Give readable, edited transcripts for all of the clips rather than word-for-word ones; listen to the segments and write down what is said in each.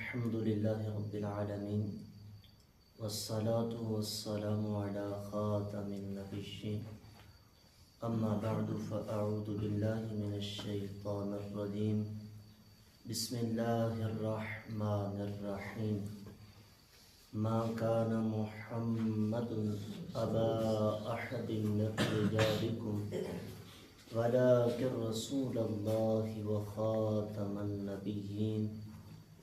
الحمد لله رب العالمين والصلاة والسلام على خاتم النبيين أما بعد فأعوذ بالله من الشيطان الرجيم بسم الله الرحمن الرحيم ما كان محمد أبا أحد من رجالكم ولكن رسول الله وخاتم النبيين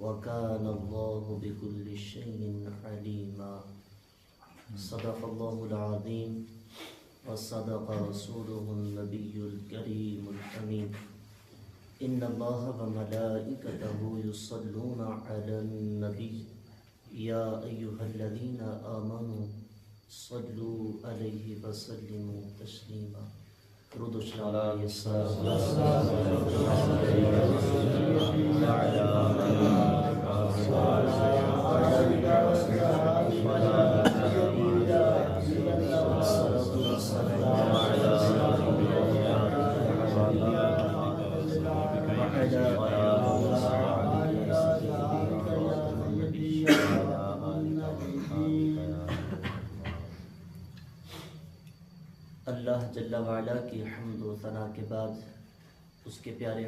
وكان الله بكل شيء عليما صدق الله العظيم وصدق رسوله النبي الكريم الأمين إن الله وملائكته يصلون على النبي يا أيها الذين آمنوا صلوا عليه وسلموا تسليما درود و سلام اللہ جل وعلا کی حمد و ثنا کے بعد اس کے پیارے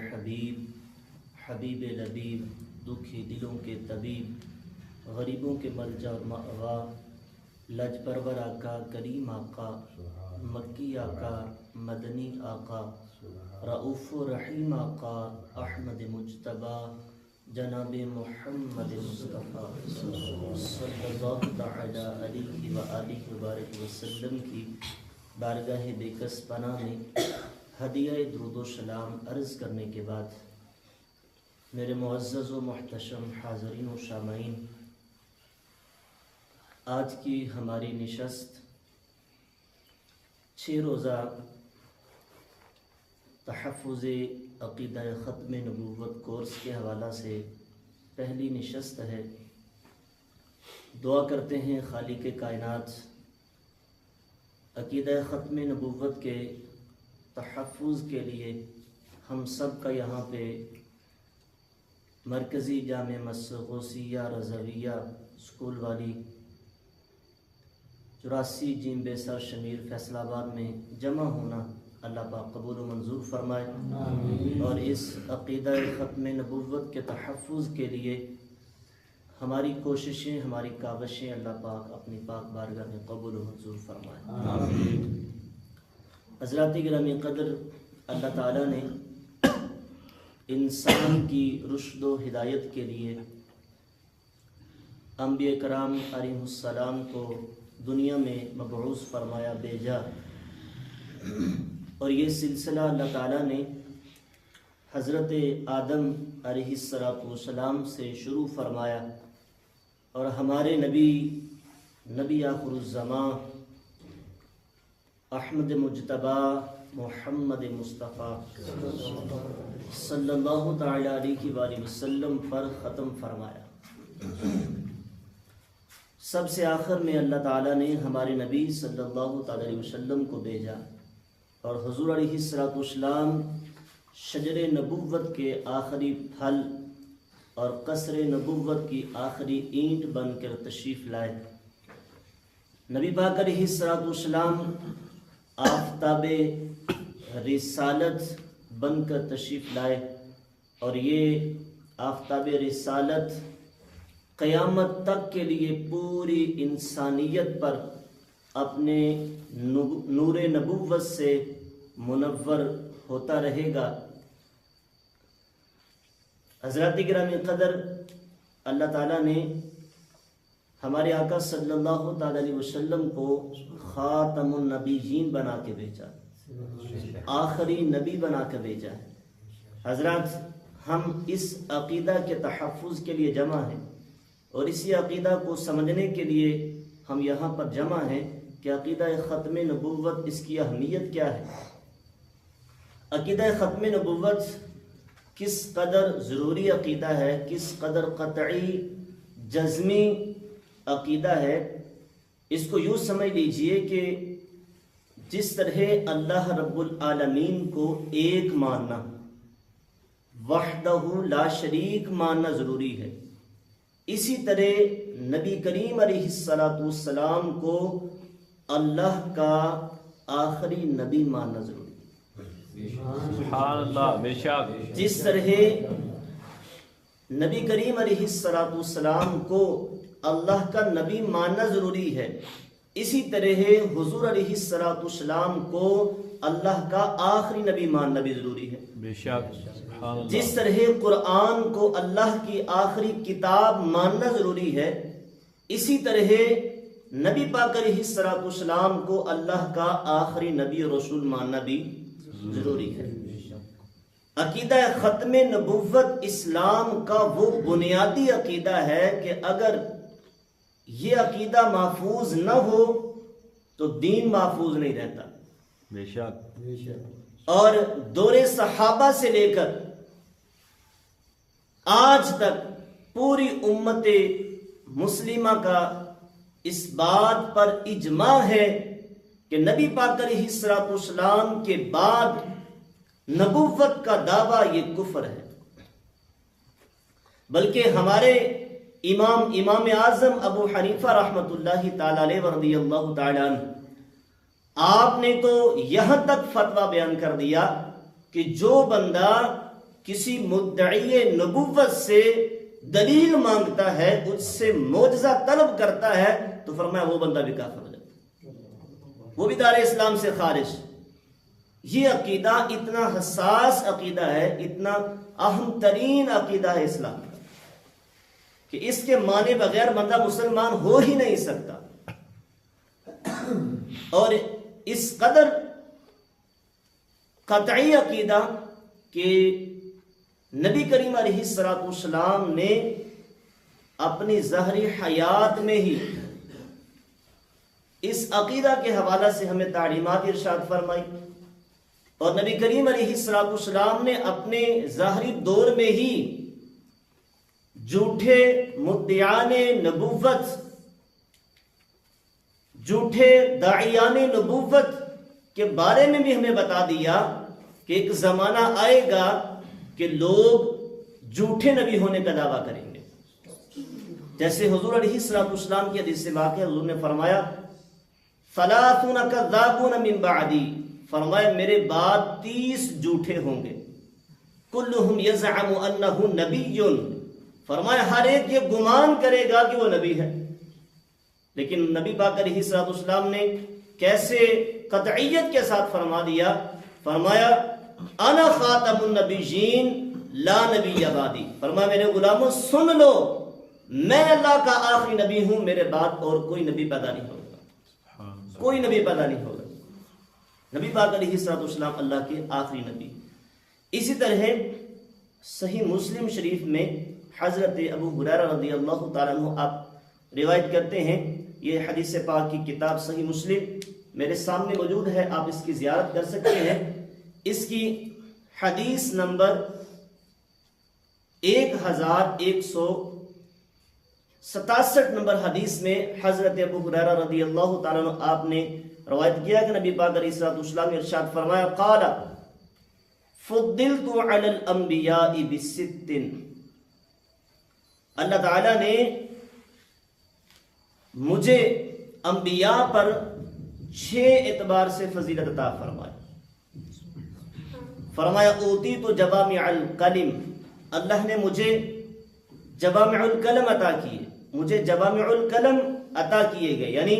حبیب لبیب دکھی دلوں کے طبیب غریبوں کے ملجا اور مأوا لج پرور آقا کریم آقا مکی آقا مدنی آقا رؤوف و رحیم آقا احمد مجتبی جناب محمد مصطفیٰ صلی اللہ تعالی علیہ وآلہ وبارک وسلم کی بارگاہ بےکس پناہ میں ہدیہ درود و سلام عرض کرنے کے بعد میرے معزز و محتشم حاضرین و سامعین، آج کی ہماری نشست 6 روزہ تحفظ عقیدہ ختم نبوت کورس کے حوالہ سے پہلی نشست ہے۔ دعا کرتے ہیں خالق کائنات عقیدہ ختم نبوت کے تحفظ کے لیے ہم سب کا یہاں پہ مرکزی جامع مسجد غوثیہ رضویہ اسکول والی 84 جیم بے سر شمیر فیصل آباد میں جمع ہونا اللہ پاک قبول و منظور فرمائے، اور اس عقیدہ ختم نبوت کے تحفظ کے لیے ہماری کوششیں، ہماری کاوشیں اللہ پاک اپنی پاک بارگاہ میں قبول و منظور فرمائے۔ آمین۔ حضرات گرامی قدر، اللہ تعالیٰ نے انسان کی رشد و ہدایت کے لیے انبیاء کرام علیہ السلام کو دنیا میں مبعوث فرمایا، بھیجا، اور یہ سلسلہ اللہ تعالیٰ نے حضرت آدم علیہ السلام سے شروع فرمایا، اور ہمارے نبی آخر الزمان احمد مجتبی محمد مصطفیٰ صلی اللہ تعالی علیہ وآلہ وسلم پر ختم فرمایا۔ سب سے آخر میں اللہ تعالیٰ نے ہمارے نبی صلی اللہ تعالی علیہ وسلم کو بھیجا، اور حضور علیہ السلام شجر نبوت کے آخری پھل اور قصر نبوت کی آخری اینٹ بن کر تشریف لائے۔ نبی پاک علیہ السلام آفتاب رسالت بن کر تشریف لائے، اور یہ آفتاب رسالت قیامت تک کے لیے پوری انسانیت پر اپنے نور نبوت سے منور ہوتا رہے گا۔ حضرات گرامی قدر، اللہ تعالیٰ نے ہمارے آقا صلی اللہ تعالی علیہ وسلم کو خاتم النبیین بنا کے بھیجا، آخری نبی بنا کے بھیجا ہے۔ حضرات، ہم اس عقیدہ کے تحفظ کے لیے جمع ہیں، اور اسی عقیدہ کو سمجھنے کے لیے ہم یہاں پر جمع ہیں کہ عقیدہ ختم نبوت، اس کی اہمیت کیا ہے، عقیدہ ختم نبوت کس قدر ضروری عقیدہ ہے، کس قدر قطعی جزمی عقیدہ ہے۔ اس کو یوں سمجھ لیجئے کہ جس طرح اللہ رب العالمین کو ایک ماننا، وحدہ لا شریک ماننا ضروری ہے، اسی طرح نبی کریم علیہ السلام کو اللہ کا آخری نبی ماننا ضروری ہے۔ سبحان اللہ، بے شک۔ جس طرح نبی کریم علیہ السلام کو اللہ کا نبی ماننا ضروری ہے، اسی طرح حضور علیہ السلام کو اللہ کا آخری نبی ماننا بھی ضروری ہے۔ بے شک، سبحان اللہ۔ جس طرح قرآن کو اللہ کی آخری کتاب ماننا ضروری ہے، اسی طرح نبی پاک علیہ السلام کو اللہ کا آخری نبی اور رسول ماننا بھی ضروری ہے۔ عقیدہ ختم نبوت اسلام کا وہ بنیادی عقیدہ ہے کہ اگر یہ عقیدہ محفوظ نہ ہو تو دین محفوظ نہیں رہتا۔ بے شک۔ اور دور صحابہ سے لے کر آج تک پوری امت مسلمہ کا اس بات پر اجماع ہے کہ نبی پاک علیہ السلام کے بعد نبوت کا دعویٰ یہ کفر ہے۔ بلکہ ہمارے امام اعظم ابو حنیفہ رحمۃ اللہ تعالی علیہ ورضی اللہ تعالی عنہ، آپ نے تو یہاں تک فتویٰ بیان کر دیا کہ جو بندہ کسی مدعی نبوت سے دلیل مانگتا ہے، اس سے معجزہ طلب کرتا ہے، تو فرمایا وہ بندہ بھی کافر ہو جاتا ہے، وہ بھی دار اسلام سے خارج۔ یہ عقیدہ اتنا حساس عقیدہ ہے، اتنا اہم ترین عقیدہ ہے اسلام کا، کہ اس کے مانے بغیر بندہ مسلمان ہو ہی نہیں سکتا۔ اور اس قدر قطعی عقیدہ کہ نبی کریم علیہ السلام نے اپنی ظاہری حیات میں ہی اس عقیدہ کے حوالے سے ہمیں تعلیمات ارشاد فرمائی، اور نبی کریم علیہ السلام نے اپنے ظاہری دور میں ہی جھوٹے مدعیان نبوت، جھوٹے داعیان نبوت کے بارے میں بھی ہمیں بتا دیا کہ ایک زمانہ آئے گا کہ لوگ جھوٹے نبی ہونے کا دعویٰ کریں گے۔ جیسے حضور علیہ السلام کی حدیث سے واقع، حضور نے فرمایا ثلاثون کذابون من بعدی، فرمایا میرے بعد 30 جھوٹے ہوں گے، کلہم یزعم انہ نبی، فرمایا ہر ایک یہ گمان کرے گا کہ وہ نبی ہے، لیکن نبی پاک علیہ السلام نے کیسے قطعیت کے ساتھ فرما دیا، فرمایا انا خاتم النبیین لا نبی بعدی، فرمایا میرے غلاموں سن لو، میں اللہ کا آخری نبی ہوں، میرے بعد اور کوئی نبی پیدا نہیں ہوگا، کوئی نبی پیدا نہیں ہوگا۔ نبی پاک علیہ السلام اللہ کے آخری نبی۔ اسی طرح صحیح مسلم شریف میں حضرت ابو ہریرہ رضی اللہ تعالیٰ عنہ آپ روایت کرتے ہیں، یہ حدیث پاک کی کتاب صحیح مسلم میرے سامنے موجود ہے، آپ اس کی زیارت کر سکتے ہیں۔ اس کی حدیث نمبر 1167 نمبر حدیث میں حضرت ابو ہریرہ رضی اللہ تعالیٰ عنہ آپ نے روایت کیا کہ نبی پاک علیہ السلام نے ارشاد فرمایا، قال فضلت علی الانبیاء بست، اللہ تعالیٰ نے مجھے انبیاء پر 6 اعتبار سے فضیلت عطا فرمایا۔ فرمایا اوتیت جوامع الکلم، اللہ نے مجھے جوامع الکلم عطا کیے، مجھے جوامع الکلم عطا کیے گئے، یعنی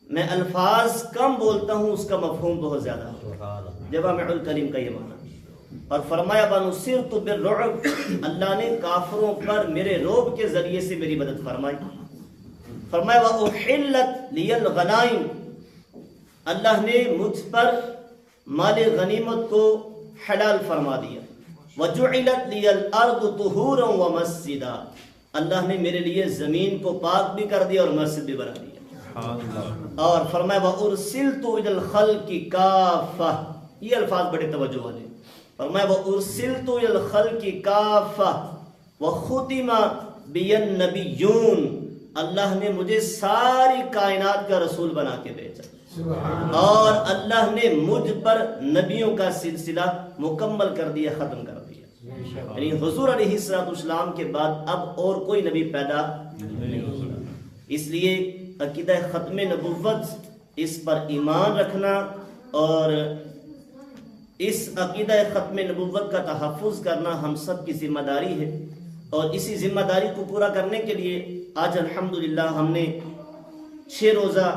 میں الفاظ کم بولتا ہوں، اس کا مفہوم بہت زیادہ ہے، جوامع الکلم کا یہ معنی۔ اور فرمایا بنصرت بالرعب، اللہ نے کافروں پر میرے رعب کے ذریعے سے میری مدد فرمائی۔ فرمایا وأحلت لی الغنائم، اللہ نے مجھ پر مال غنیمت کو حلال فرما دیا۔ وجعلت لی الارض طہورا ومسجدا، اللہ نے میرے لیے زمین کو پاک بھی کر دیا اور مسجد بھی بنا دیا۔ اور فرمایا وَأُرْسِلْتُ إِلَى الْخَلْقِ كَافَّةً، یہ الفاظ بڑے توجہ والے، فرمایا وَأُرْسِلْتُ إِلَى الْخَلْقِ كَافَّةً وَخُتِمَ بِيَ النَّبِيُّونَ، اللہ نے مجھے ساری کائنات کا رسول بنا کے بھیجا، اور اللہ نے مجھ پر نبیوں کا سلسلہ مکمل کر دیا، ختم کر دیا۔ یعنی حضور علیہ السلام کے بعد اب اور کوئی نبی پیدا نہیں ہوگا. اس لیے عقیدہ ختم نبوت، اس پر ایمان رکھنا اور اس عقیدہ ختم نبوت کا تحفظ کرنا ہم سب کی ذمہ داری ہے. اور اسی ذمہ داری کو پورا کرنے کے لیے آج الحمدللہ ہم نے 6 روزہ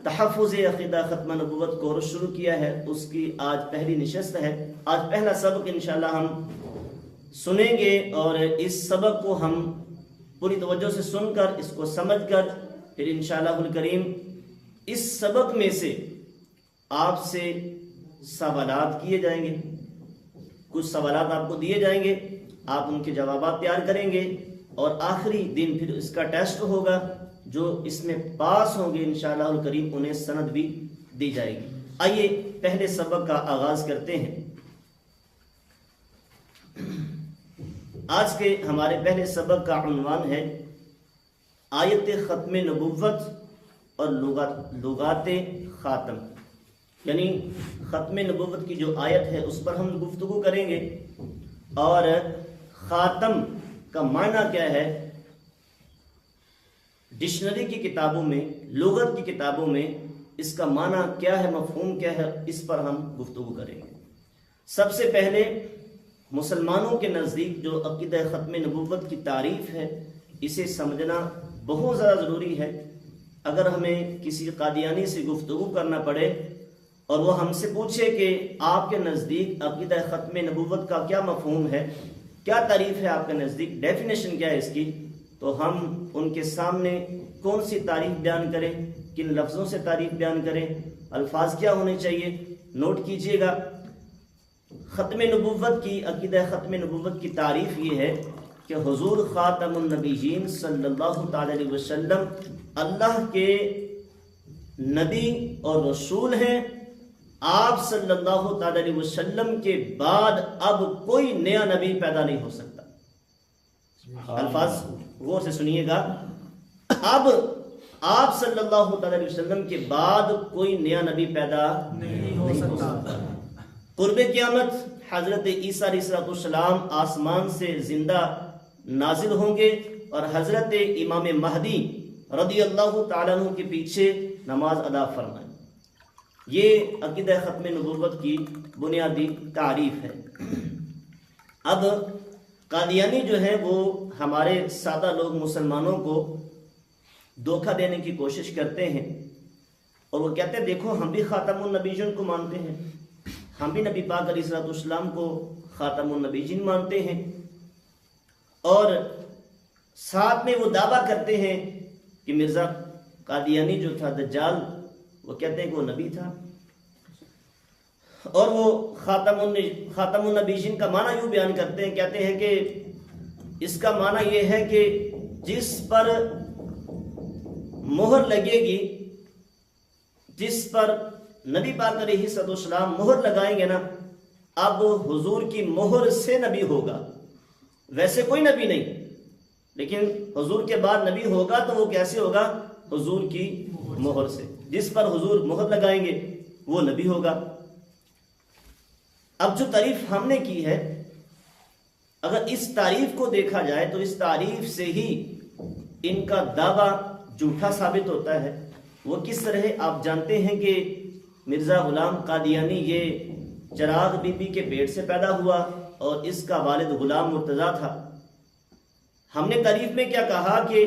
تحفظ عقیدہ ختم نبوت کورس شروع کیا ہے. اس کی آج پہلی نشست ہے. آج پہلا سبق انشاءاللہ ہم سنیں گے اور اس سبق کو ہم پوری توجہ سے سن کر اس کو سمجھ کر پھر انشاءاللہ الکریم اس سبق میں سے آپ سے سوالات کیے جائیں گے. کچھ سوالات آپ کو دیے جائیں گے، آپ ان کے جوابات تیار کریں گے اور آخری دن پھر اس کا ٹیسٹ ہوگا. جو اس میں پاس ہوں گے انشاءاللہ الکریم انہیں سند بھی دی جائے گی. آئیے پہلے سبق کا آغاز کرتے ہیں. آج کے ہمارے پہلے سبق کا عنوان ہے آیت ختم نبوت اور لغات خاتم. یعنی ختم نبوت کی جو آیت ہے اس پر ہم گفتگو کریں گے اور خاتم کا معنی کیا ہے. ڈکشنری کی کتابوں میں، لغت کی کتابوں میں اس کا معنی کیا ہے، مفہوم کیا ہے، اس پر ہم گفتگو کریں گے. سب سے پہلے مسلمانوں کے نزدیک جو عقیدہ ختم نبوت کی تعریف ہے اسے سمجھنا بہت زیادہ ضروری ہے. اگر ہمیں کسی قادیانی سے گفتگو کرنا پڑے اور وہ ہم سے پوچھے کہ آپ کے نزدیک عقیدہ ختم نبوت کا کیا مفہوم ہے، کیا تعریف ہے آپ کے نزدیک، ڈیفینیشن کیا ہے اس کی، تو ہم ان کے سامنے کون سی تعریف بیان کریں، کن لفظوں سے تعریف بیان کریں، الفاظ کیا ہونے چاہیے. نوٹ کیجئے گا ختم نبوت کی، عقیدہ ختم نبوت کی تعریف یہ ہے کہ حضور خاتم النبیین صلی اللہ تعالی علیہ وسلم اللہ کے نبی اور رسول ہیں. آپ صلی اللہ تعالی علیہ وسلم کے بعد اب کوئی نیا نبی پیدا نہیں ہو سکتا. الفاظ غور سے سنیے گا. اب آپ صلی اللہ تعالی علیہ وسلم کے بعد کوئی نیا نبی پیدا نہیں ہو سکتا. قرب قیامت حضرت عیسیٰ علیہ السلام آسمان سے زندہ نازل ہوں گے اور حضرت امام مہدی رضی اللہ تعالیٰ عنہ کے پیچھے نماز ادا فرمائیں. یہ عقیدہ ختم نبوت کی بنیادی تعریف ہے. اب قادیانی جو ہے وہ ہمارے سادہ لوگ مسلمانوں کو دھوکہ دینے کی کوشش کرتے ہیں اور وہ کہتے ہیں دیکھو ہم بھی خاتم النبیین کو مانتے ہیں، ہم بھی نبی پاک علیہ السلام کو خاتم النبیین مانتے ہیں، اور ساتھ میں وہ دعویٰ کرتے ہیں کہ مرزا قادیانی جو تھا دجال، وہ کہتے ہیں کہ وہ نبی تھا. اور وہ خاتم النبیین کا معنی یوں بیان کرتے ہیں، کہتے ہیں کہ اس کا معنی یہ ہے کہ جس پر مہر لگے گی، جس پر نبی پاک علیہ السلام مہر لگائیں گے نا، اب حضور کی مہر سے نبی ہوگا. ویسے کوئی نبی نہیں، لیکن حضور کے بعد نبی ہوگا تو وہ کیسے ہوگا؟ حضور کی مہر سے. جس پر حضور مہر لگائیں گے وہ نبی ہوگا. اب جو تعریف ہم نے کی ہے، اگر اس تعریف کو دیکھا جائے تو اس تعریف سے ہی ان کا دعویٰ جھوٹا ثابت ہوتا ہے. وہ کس طرح؟ آپ جانتے ہیں کہ مرزا غلام قادیانی یہ چراغ بی بی کے پیٹ سے پیدا ہوا اور اس کا والد غلام مرتضیٰ تھا. ہم نے تعریف میں کیا کہا کہ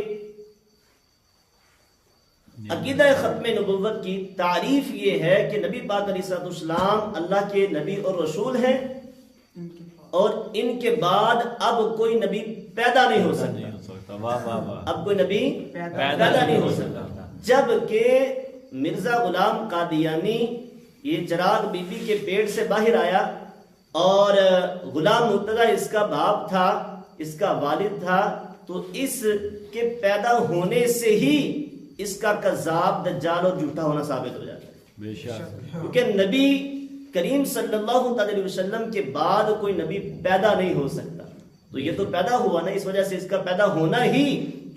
عقیدہ ختم نبوت کی تعریف یہ ہے کہ نبی پاک علیہ السلام اللہ کے نبی اور رسول ہیں اور ان کے بعد اب کوئی نبی پیدا نہیں ہو سکتا. اب کوئی نبی پیدا نہیں ہو سکتا. جبکہ مرزا غلام قادیانی یہ چراغ بی بی کے پیٹ سے باہر آیا اور غلام مرتضیٰ اس کا باپ تھا، اس کا والد تھا، تو اس کے پیدا ہونے سے ہی اس کا کذاب، دجال اور جھوٹا ہونا ثابت ہو جاتا ہے. بے شک، کیونکہ نبی کریم صلی اللہ علیہ وسلم کے بعد کوئی نبی پیدا نہیں ہو سکتا. تو یہ تو پیدا ہوا نا، اس وجہ سے اس کا پیدا ہونا ہی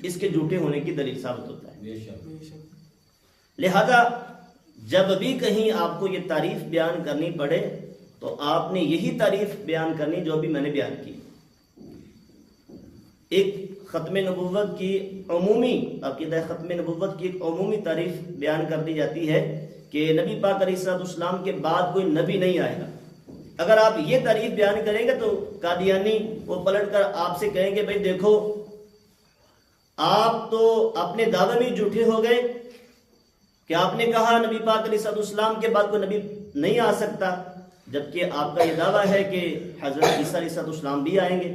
اس کے جھوٹے ہونے کی دلیل ثابت ہوتا ہے. لہذا جب بھی کہیں آپ کو یہ تعریف بیان کرنی پڑے تو آپ نے یہی تعریف بیان کرنی جو بھی میں نے بیان کی۔ ایک ختم نبوت کی عمومی عقیدہ ختم نبوت کی ایک عمومی تعریف بیان کر دی جاتی ہے کہ نبی پاک علیہ الصلوۃ والسلام کے بعد کوئی نبی نہیں آئے گا۔ اگر آپ یہ تعریف بیان کریں گے تو قادیانی وہ پلٹ کر آپ سے کہیں گے بھائی دیکھو آپ تو اپنے دعوے میں جھوٹے ہو گئے کہ آپ نے کہا نبی پاک علیہ الصلوۃ والسلام کے بعد کوئی نبی نہیں آ سکتا، جبکہ آپ کا یہ دعویٰ ہے کہ حضرت عیسیٰ علیہ الصلوۃ والسلام بھی آئیں گے،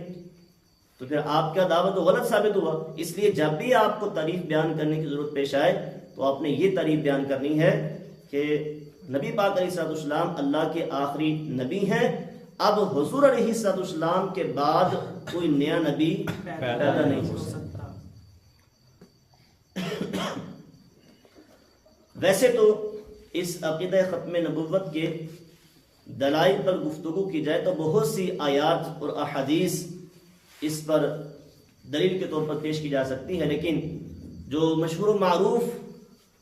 تو پھر آپ کا دعویٰ تو غلط ثابت ہوا۔ اس لیے جب بھی آپ کو تعریف بیان کرنے کی ضرورت پیش آئے تو آپ نے یہ تعریف بیان کرنی ہے کہ نبی پاک علیہ الصلوۃ والسلام اللہ کے آخری نبی ہیں، اب حضور علیہ الصلوۃ والسلام کے بعد کوئی نیا نبی پیدا نہیں ہو سکتا۔ ویسے تو اس عقیدہ ختم نبوت کے دلائل پر گفتگو کی جائے تو بہت سی آیات اور احادیث اس پر دلیل کے طور پر پیش کی جا سکتی ہے، لیکن جو مشہور و معروف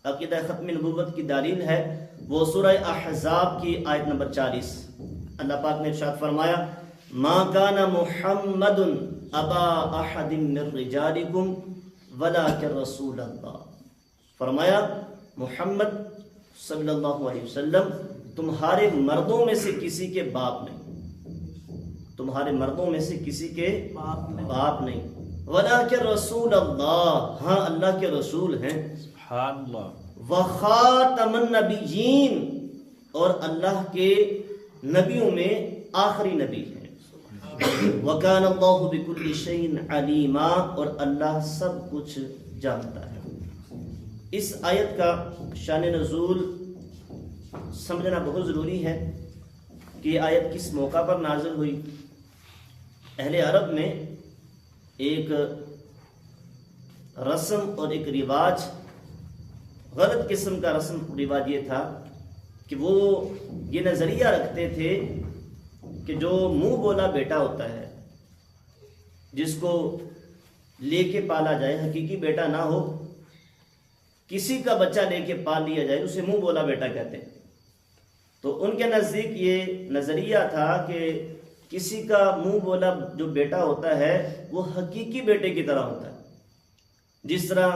عقیدہ ختم نبوت کی دلیل ہے وہ سورہ احزاب کی آیت نمبر 40۔ اللہ پاک نے ارشاد فرمایا ما کان محمد ابا احد من رجالکم ولکن رسول اللہ، فرمایا محمد صلی اللہ علیہ وسلم تمہارے مردوں میں سے کسی کے باپ نہیں، تمہارے مردوں میں سے کسی کے باپ نہیں، ولکن رسول اللہ، ہاں اللہ کے رسول ہیں، سبحان اللہ، وخاتم النبیین، اور اللہ کے نبیوں میں آخری نبی ہیں، وکان اللہ بکل شیء علیما، اور اللہ سب کچھ جانتا ہے۔ اس آیت کا شان نزول سمجھنا بہت ضروری ہے کہ یہ آیت کس موقع پر نازل ہوئی۔ اہل عرب میں ایک رسم اور ایک رواج، غلط قسم کا رسم رواج یہ تھا کہ وہ یہ نظریہ رکھتے تھے کہ جو منہ بولا بیٹا ہوتا ہے، جس کو لے کے پالا جائے، حقیقی بیٹا نہ ہو، کسی کا بچہ لے کے پال لیا جائے، اسے منہ بولا بیٹا کہتے ہیں۔ تو ان کے نزدیک یہ نظریہ تھا کہ کسی کا منہ بولا جو بیٹا ہوتا ہے وہ حقیقی بیٹے کی طرح ہوتا ہے۔ جس طرح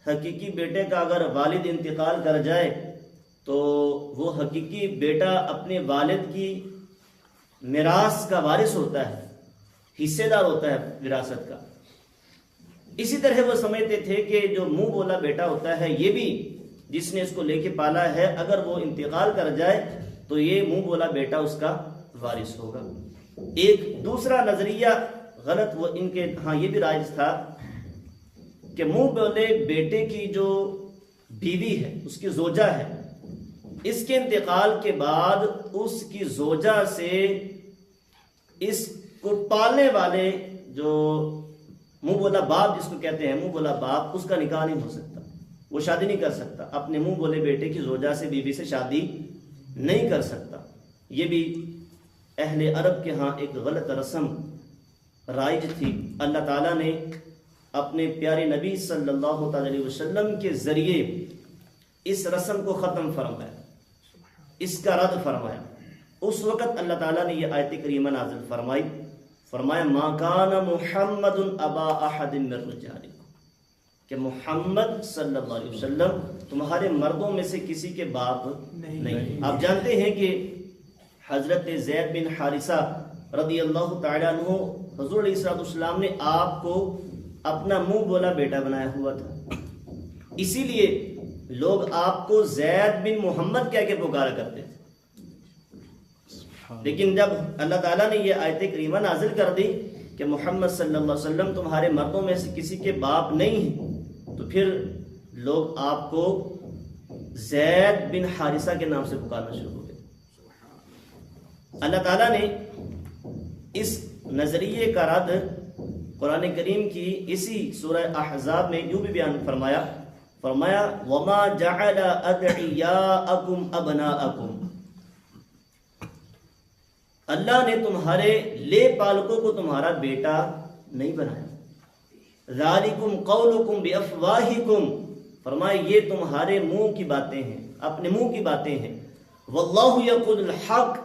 حقیقی بیٹے کا اگر والد انتقال کر جائے تو وہ حقیقی بیٹا اپنے والد کی میراث کا وارث ہوتا ہے، حصے دار ہوتا ہے وراثت کا۔ اسی طرح وہ سمجھتے تھے کہ جو منہ بولا بیٹا ہوتا ہے یہ بھی جس نے اس کو لے کے پالا ہے، اگر وہ انتقال کر جائے تو یہ منہ بولا بیٹا اس کا وارث ہوگا۔ ایک دوسرا نظریہ غلط وہ ان کے ہاں یہ بھی رائج تھا کہ منہ بولے بیٹے کی جو بیوی ہے، اس کی زوجہ ہے، اس کے انتقال کے بعد اس کی زوجہ سے اس کو پالنے والے جو منہ بولا باپ جس کو کہتے ہیں، منہ بولا باپ، اس کا نکاح نہیں ہو سکتا، وہ شادی نہیں کر سکتا، اپنے منہ بولے بیٹے کی زوجہ سے، بیوی سے شادی نہیں کر سکتا۔ یہ بھی اہل عرب کے ہاں ایک غلط رسم رائج تھی۔ اللہ تعالیٰ نے اپنے پیارے نبی صلی اللہ علیہ وسلم کے ذریعے اس رسم کو ختم فرمایا، اس کا رد فرمایا۔ اس وقت اللہ تعالیٰ نے یہ آیت کریمہ نازل فرمائی، فرمایا ما کان محمد ابا احد من رجالکم، کہ محمد صلی اللہ علیہ وسلم تمہارے مردوں میں سے کسی کے باپ نہیں۔ آپ جانتے ہیں کہ حضرت زید بن حارثہ رضی اللہ تعالیٰ عنہ، حضور علیہ السلام نے آپ کو اپنا منہ بولا بیٹا بنایا ہوا تھا، اسی لیے لوگ آپ کو زید بن محمد کہہ کے پکارا کرتے تھے۔ لیکن جب اللہ تعالیٰ نے یہ آیت کریمہ نازل کر دی کہ محمد صلی اللہ علیہ وسلم تمہارے مردوں میں سے کسی کے باپ نہیں ہیں، تو پھر لوگ آپ کو زید بن حارثہ کے نام سے پکارنا شروع ہو گئے۔ اللہ تعالیٰ نے اس نظریے کا رد قرآن کریم کی اسی سورہ احزاب میں یوں بھی بیان فرمایا، فرمایا وَمَا جَعَلَ أَدْعِيَاءَكُمْ أَبْنَاءَكُمْ، اللہ نے تمہارے لے پالکوں کو تمہارا بیٹا نہیں بنایا۔ ذَلِكُمْ قَوْلُكُمْ بِأَفْوَاهِكُمْ، فرمایا یہ تمہارے منہ کی باتیں ہیں، اپنے منہ کی باتیں ہیں۔ وَاللَّهُ يَقُولُ الْحَقَّ،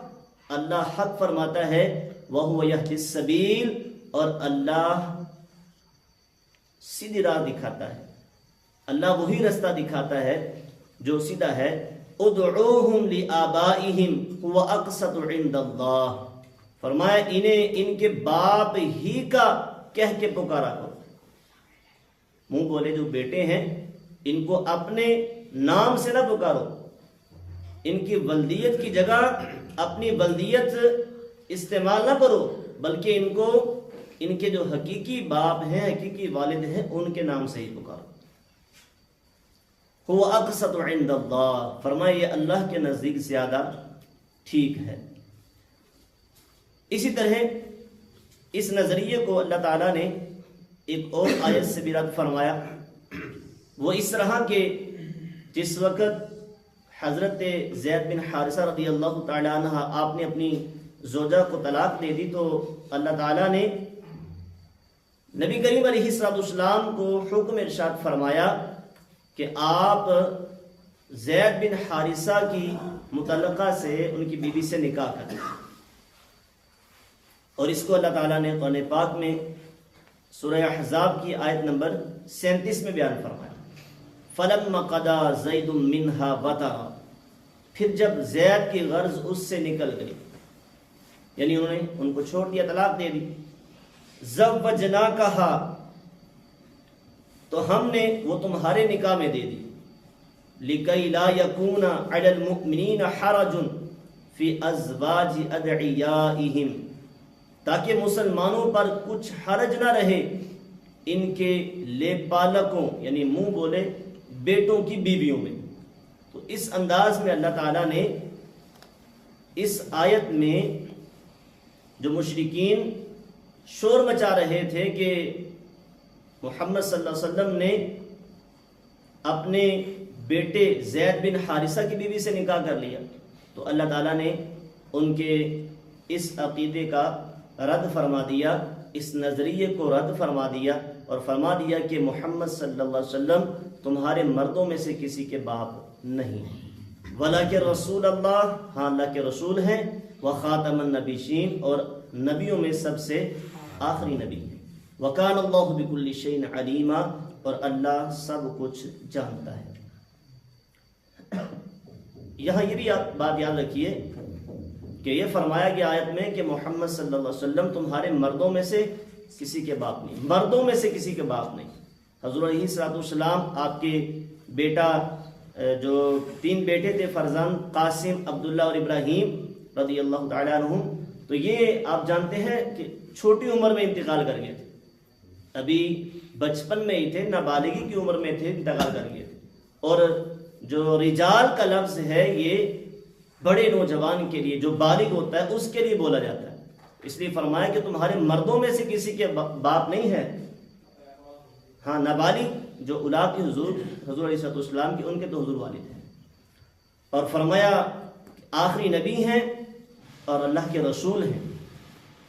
اللہ حق فرماتا ہے وَهُوَ يَهْدِي السَّبِيلَ، اور اللہ سیدھی راہ دکھاتا ہے، اللہ وہی رستہ دکھاتا ہے جو سیدھا ہے۔ ادعوہم لآبائہم هُوَ أَقْسَطُ عِندَ اللَّهِ، فرمایا انہیں ان کے باپ ہی کا کہہ کے پکارا کرو۔ منہ بولے جو بیٹے ہیں ان کو اپنے نام سے نہ پکارو، ان کی ولدیت کی جگہ اپنی ولدیت استعمال نہ کرو، بلکہ ان کو ان کے جو حقیقی باپ ہیں، حقیقی والد ہیں، ان کے نام سے ہی پکارو۔ هو اقسط عند اللہ، فرمایا یہ اللہ کے نزدیک زیادہ ٹھیک ہے۔ اسی طرح اس نظریے کو اللہ تعالیٰ نے ایک اور آیت سے بھی رد فرمایا، وہ اس طرح کہ جس وقت حضرت زید بن حارثہ رضی اللہ تعالیٰ عنہ آپ نے اپنی زوجہ کو طلاق دے دی تو اللہ تعالیٰ نے نبی کریم علیہ السلام کو حکم ارشاد فرمایا کہ آپ زید بن حارثہ کی متعلقہ سے ان کی بیوی سے نکاح کریں، اور اس کو اللہ تعالیٰ نے قرآن پاک میں سورہ احزاب کی آیت نمبر 37 میں بیان فرمایا، فَلَمَّا قَضَى زَيْدٌ مِّنْهَا وَطَرًا، پھر جب زید کی غرض اس سے نکل گئی، یعنی انہوں نے ان کو چھوڑ دیا، طلاق دے دی، زَوَّجْنَاكَهَا، تو ہم نے وہ تمہارے نکاح میں دے دی، لِكَيْ لَا يَكُونَ عَلَى الْمُؤْمِنِينَ حَرَجٌ فِي أَزْوَاجِ أَدْعِيَائِهِمْ، تاکہ مسلمانوں پر کچھ حرج نہ رہے ان کے لے پالکوں یعنی منہ بولے بیٹوں کی بیویوں میں۔ تو اس انداز میں اللہ تعالیٰ نے اس آیت میں جو مشرکین شور مچا رہے تھے کہ محمد صلی اللہ علیہ وسلم نے اپنے بیٹے زید بن حارثہ کی بیوی سے نکاح کر لیا، تو اللہ تعالیٰ نے ان کے اس عقیدے کا رد فرما دیا، اس نظریے کو رد فرما دیا، اور فرما دیا کہ محمد صلی اللہ علیہ وسلم تمہارے مردوں میں سے کسی کے باپ نہیں، وَلَكِنْ رسول اللہ، ہاں اللہ کے رسول ہیں، وَخَاتَمَ النَّبِيِّينَ، اور نبیوں میں سب سے آخری نبی ہیں، وَكَانَ اللَّهُ بِكُلِّ شَيْءٍ عَلِيمًا، اور اللہ سب کچھ جانتا ہے۔ یہاں یہ بھی بات یاد رکھیے کہ یہ فرمایا گیا آیت میں کہ محمد صلی اللہ علیہ وسلم تمہارے مردوں میں سے کسی کے باپ نہیں، مردوں میں سے کسی کے باپ نہیں۔ حضور علیہ السلام آپ کے بیٹا جو 3 بیٹے تھے فرزند، قاسم، عبداللہ اور ابراہیم رضی اللہ تعالیٰ عنہم، تو یہ آپ جانتے ہیں کہ چھوٹی عمر میں انتقال کر گئے تھے، ابھی بچپن میں ہی تھے، نابالغی کی عمر میں تھے، انتقال کر گئے تھے۔ اور جو رجال کا لفظ ہے یہ بڑے نوجوان کے لیے جو بالغ ہوتا ہے اس کے لیے بولا جاتا ہے، اس لیے فرمایا کہ تمہارے مردوں میں سے کسی کے باپ نہیں ہے، ہاں نابالغ جو اولاد کی حضور علیہ السلام کی ان کے تو حضور والد ہیں، اور فرمایا آخری نبی ہیں اور اللہ کے رسول ہیں۔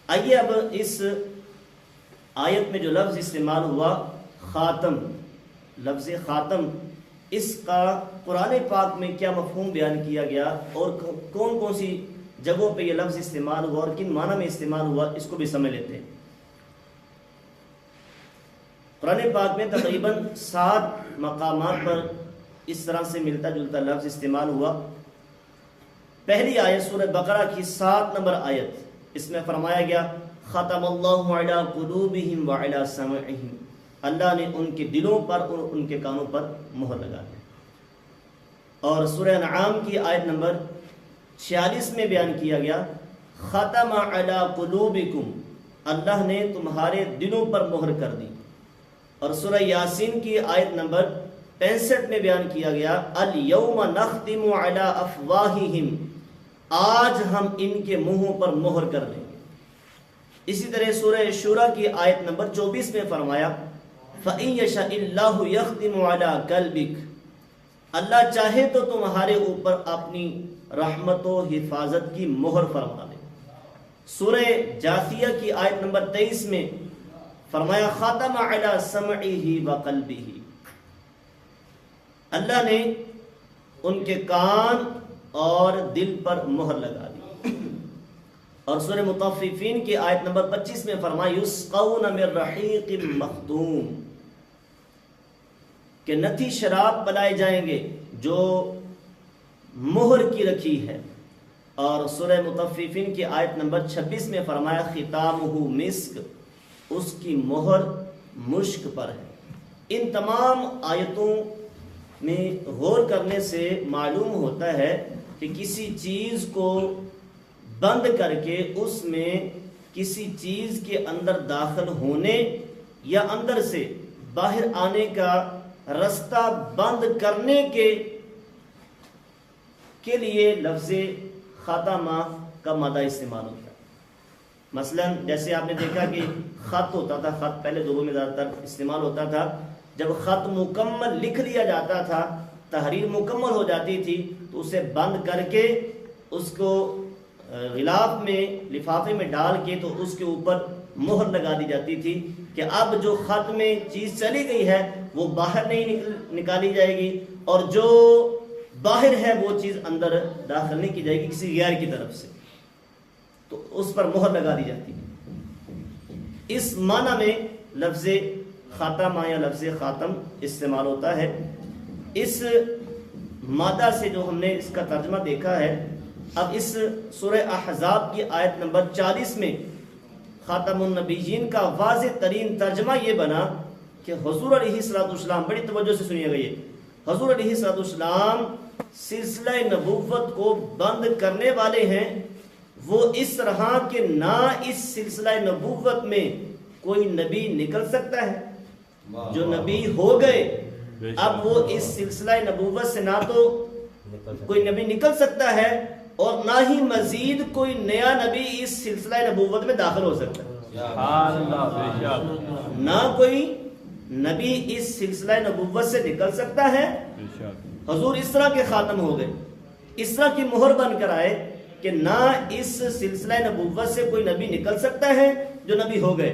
آئیے اب اس آیت میں جو لفظ استعمال ہوا خاتم، لفظ خاتم، اس کا قرآن پاک میں کیا مفہوم بیان کیا گیا اور کون کون سی جگہوں پہ یہ لفظ استعمال ہوا اور کن معنی میں استعمال ہوا، اس کو بھی سمجھ لیتے ہیں۔ قرآن پاک میں تقریباً 7 مقامات پر اس طرح سے ملتا جلتا لفظ استعمال ہوا۔ پہلی آیت سورہ بقرہ کی 7 نمبر آیت، اس میں فرمایا گیا ختم اللہ علی قلوبہم وعلی سمعہم، اللہ نے ان کے دلوں پر اور ان کے کانوں پر مہر لگا دی۔ اور سورہ انعام کی آیت نمبر 46 میں بیان کیا گیا ختم علی قلوبکم، اللہ نے تمہارے دلوں پر مہر کر دی۔ اور سورہ یاسین کی آیت نمبر 65 میں بیان کیا گیا الیوم نختم علی افواہہم، آج ہم ان کے منہوں پر مہر کر دیں گے۔ اسی طرح سورہ شورى کی آیت نمبر 24 میں فرمایا فَإِن يَشَإِ اللَّهُ يَخْتِمُ عَلَىٰ قَلْبِكَ، اللہ چاہے تو تمہارے اوپر اپنی رحمت و حفاظت کی مہر فرما دے۔ سورہ جاثیہ کی آیت نمبر 23 میں فرمایا خاتم علی سمعہ و قلبہ، اللہ نے ان کے کان اور دل پر مہر لگا دی۔ اور سورہ مطففین کی آیت نمبر 25 میں فرمایا یسقون من رحیق مختوم کہ نتھی شراب پلائے جائیں گے جو مہر کی رکھی ہے. اور سورہ مطففین کی آیت نمبر 26 میں فرمایا ختامہ مسک، اس کی مہر مشک پر ہے. ان تمام آیتوں میں غور کرنے سے معلوم ہوتا ہے کہ کسی چیز کو بند کر کے اس میں کسی چیز کے اندر داخل ہونے یا اندر سے باہر آنے کا رستہ بند کرنے کے لیے لفظ خاتمہ کا مادہ استعمال ہوتا ہے. مثلا جیسے آپ نے دیکھا کہ خط ہوتا تھا، خط پہلے دوروں میں زیادہ تر استعمال ہوتا تھا. جب خط مکمل لکھ لیا جاتا تھا، تحریر مکمل ہو جاتی تھی تو اسے بند کر کے اس کو غلاف میں لفافے میں ڈال کے تو اس کے اوپر مہر لگا دی جاتی تھی کہ اب جو خط میں چیز چلی گئی ہے وہ باہر نہیں نکالی جائے گی، اور جو باہر ہے وہ چیز اندر داخل نہیں کی جائے گی کسی غیر کی طرف سے، تو اس پر مہر لگا دی جاتی ہے. اس معنی میں لفظ خاتمہ یا لفظ خاتم استعمال ہوتا ہے. اس مادہ سے جو ہم نے اس کا ترجمہ دیکھا ہے، اب اس سورہ احزاب کی آیت نمبر 40 میں خاتم النبیین کا واضح ترین ترجمہ یہ بنا کہ حضور علیہ السلام، بڑی توجہ سے سنیے گا، یہ حضور علیہ السلام سلسلہ نبوت کو بند کرنے والے ہیں. وہ اس طرح کہ نہ اس سلسلہ نبوت میں کوئی نبی نکل سکتا ہے، جو نبی ہو گئے اب وہ اس سلسلہ نبوت سے نہ تو کوئی نبی نکل سکتا ہے اور نہ ہی مزید کوئی نیا نبی اس سلسلہ نبوت میں داخل ہو سکتا ہے. نہ کوئی نبی اس سلسلہ نبوت سے نکل سکتا ہے. حضور اس طرح کے خاتم ہو گئے، اس طرح کی مہر بن کر آئے کہ نہ اس سلسلہ نبوت سے کوئی نبی نکل سکتا ہے جو نبی ہو گئے،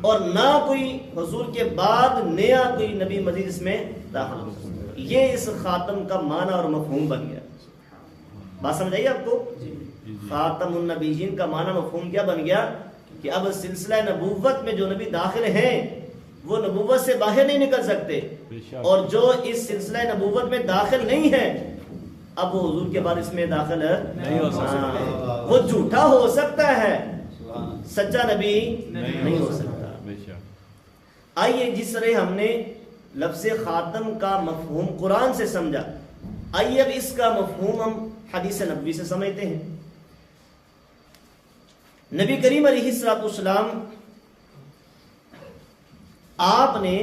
اور نہ کوئی حضور کے بعد نیا کوئی نبی مزید اس میں داخل ہو سکتا ہے. یہ اس خاتم کا معنی اور مفہوم بن گیا. بات سمجھ آئی آپ کو؟ خاتم النبیین کا معنی مفہوم کیا بن گیا کہ اب سلسلہ نبوت میں جو نبی داخل ہیں وہ نبوت سے باہر نہیں نکل سکتے، اور جو اس سلسلہ نبوت میں داخل نہیں ہے اب وہ حضور کے بعد اس میں داخل نہیں ہو سکتا. وہ جھوٹا ہو سکتا ہے، سچا نبی نہیں ہو سکتا. آئیے جس طرح ہم نے لفظ خاتم کا مفہوم قرآن سے سمجھا، آئیے اب اس کا مفہوم ہم حدیث نبوی سے سمجھتے ہیں. نبی کریم علیہ السلام آپ نے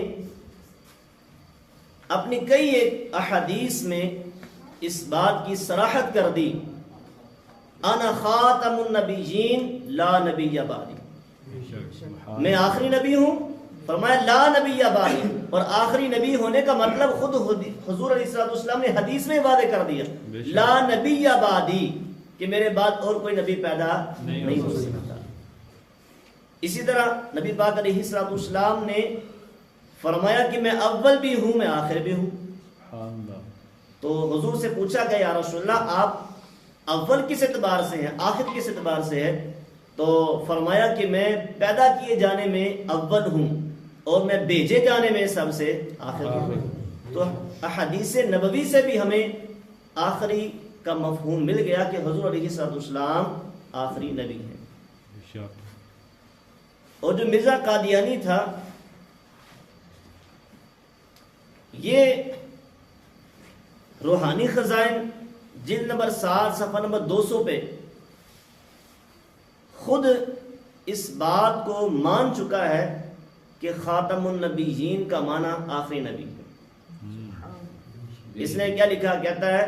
اپنی کئی ایک احادیث میں اس بات کی صراحت کر دی، انا خاتم النبیین لا نبی بعدی، میں آخری نبی ہوں. فرمایا لا نبی بعدی، اور آخری نبی ہونے کا مطلب خود حضور علیہ السلام نے حدیث میں وعدے کر دیا، لا نبی بعدی، کہ میرے بعد اور کوئی نبی پیدا نہیں ہو سکتا. اسی طرح نبی پاک علیہ السلام نے فرمایا کہ میں اول بھی ہوں میں آخر بھی ہوں. تو حضور سے پوچھا گیا یا رسول اللہ آپ اول کس اعتبار سے ہیں، آخر کس اعتبار سے ہے؟ تو فرمایا کہ میں پیدا کیے جانے میں اول ہوں اور میں بھیجے جانے میں سب سے آخر ہوں. تو احادیث نبوی سے بھی ہمیں آخری کا مفہوم مل گیا کہ حضور علیہ السلام آخری نبی ہیں. اور جو مرزا قادیانی تھا، یہ روحانی خزائن جلد نمبر 7 صفحہ نمبر 200 پہ خود اس بات کو مان چکا ہے کہ خاتم النبیین کا معنی آخری نبی ہے. اس نے کیا لکھا؟ کہتا ہے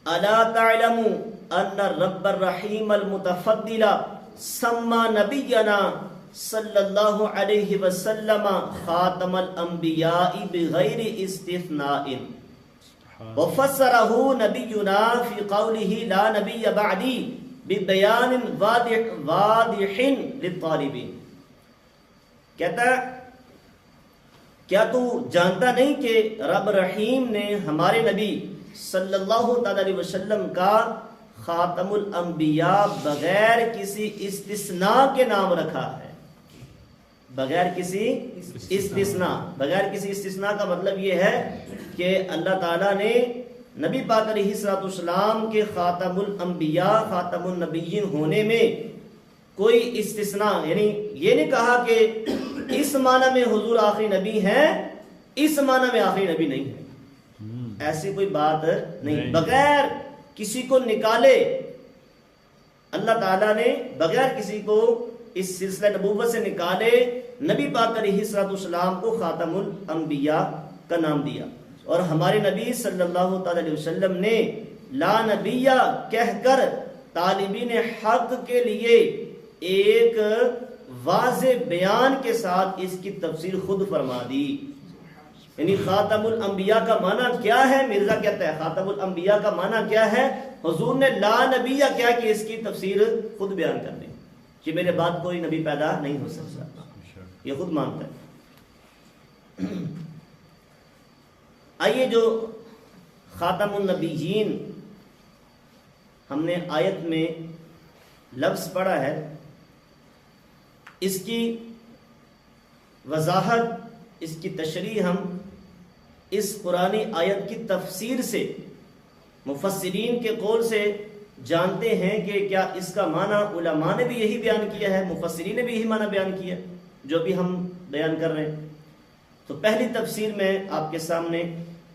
الا تعلم ان رب الرحیم المتفضل سما نبینا صلی اللہ علیہ وسلم خاتم الانبیاء بغیر استثناء وفسرہ نبینا فی قولہ لا نبی بعدی ببیان واضح للطالبین. کہتا ہے کیا تو جانتا نہیں کہ رب رحیم نے ہمارے نبی صلی اللہ تعالی علیہ وسلم کا خاتم الانبیاء بغیر کسی استثناء کے نام رکھا ہے، بغیر کسی استثناء کا مطلب یہ ہے کہ اللہ تعالیٰ نے نبی پاک علیہ الصلوۃ والسلام کے خاتم الانبیاء خاتم النبیین ہونے میں کوئی استثناء، یعنی یہ نہیں کہا کہ اس معنی میں حضور آخری نبی ہیں، اس معنی میں آخری نبی نہیں ہے، ایسی کوئی بات نہیں۔ بغیر کسی کو نکالے اللہ تعالیٰ نے بغیر کسی کو اس سلسلہ نبوت سے نکالے نبی پاک علیہ الصلوۃ والسلام کو خاتم الانبیاء کا نام دیا۔ اور ہمارے نبی صلی اللہ تعالی علیہ وسلم نے لا نبی کہہ کر طالبین حق کے لیے ایک واضح بیان کے ساتھ اس کی تفسیر خود فرما دی۔ یعنی خاتم الانبیاء کا معنی کیا ہے؟ مرزا کہتا ہے خاتم الانبیاء کا معنی کیا ہے؟ حضور نے لا نبی کیا کہ اس کی تفسیر خود بیان کر دی کہ میرے بعد کوئی نبی پیدا نہیں ہو سکتا، یہ خود مانتا ہے۔ آئیے جو خاتم النبیین ہم نے آیت میں لفظ پڑھا ہے، اس کی وضاحت، اس کی تشریح ہم اس قرآنی آیت کی تفسیر سے، مفسرین کے قول سے جانتے ہیں کہ کیا اس کا معنی علماء نے بھی یہی بیان کیا ہے، مفسرین نے بھی یہی معنی بیان کیا جو بھی ہم بیان کر رہے ہیں۔ تو پہلی تفسیر میں آپ کے سامنے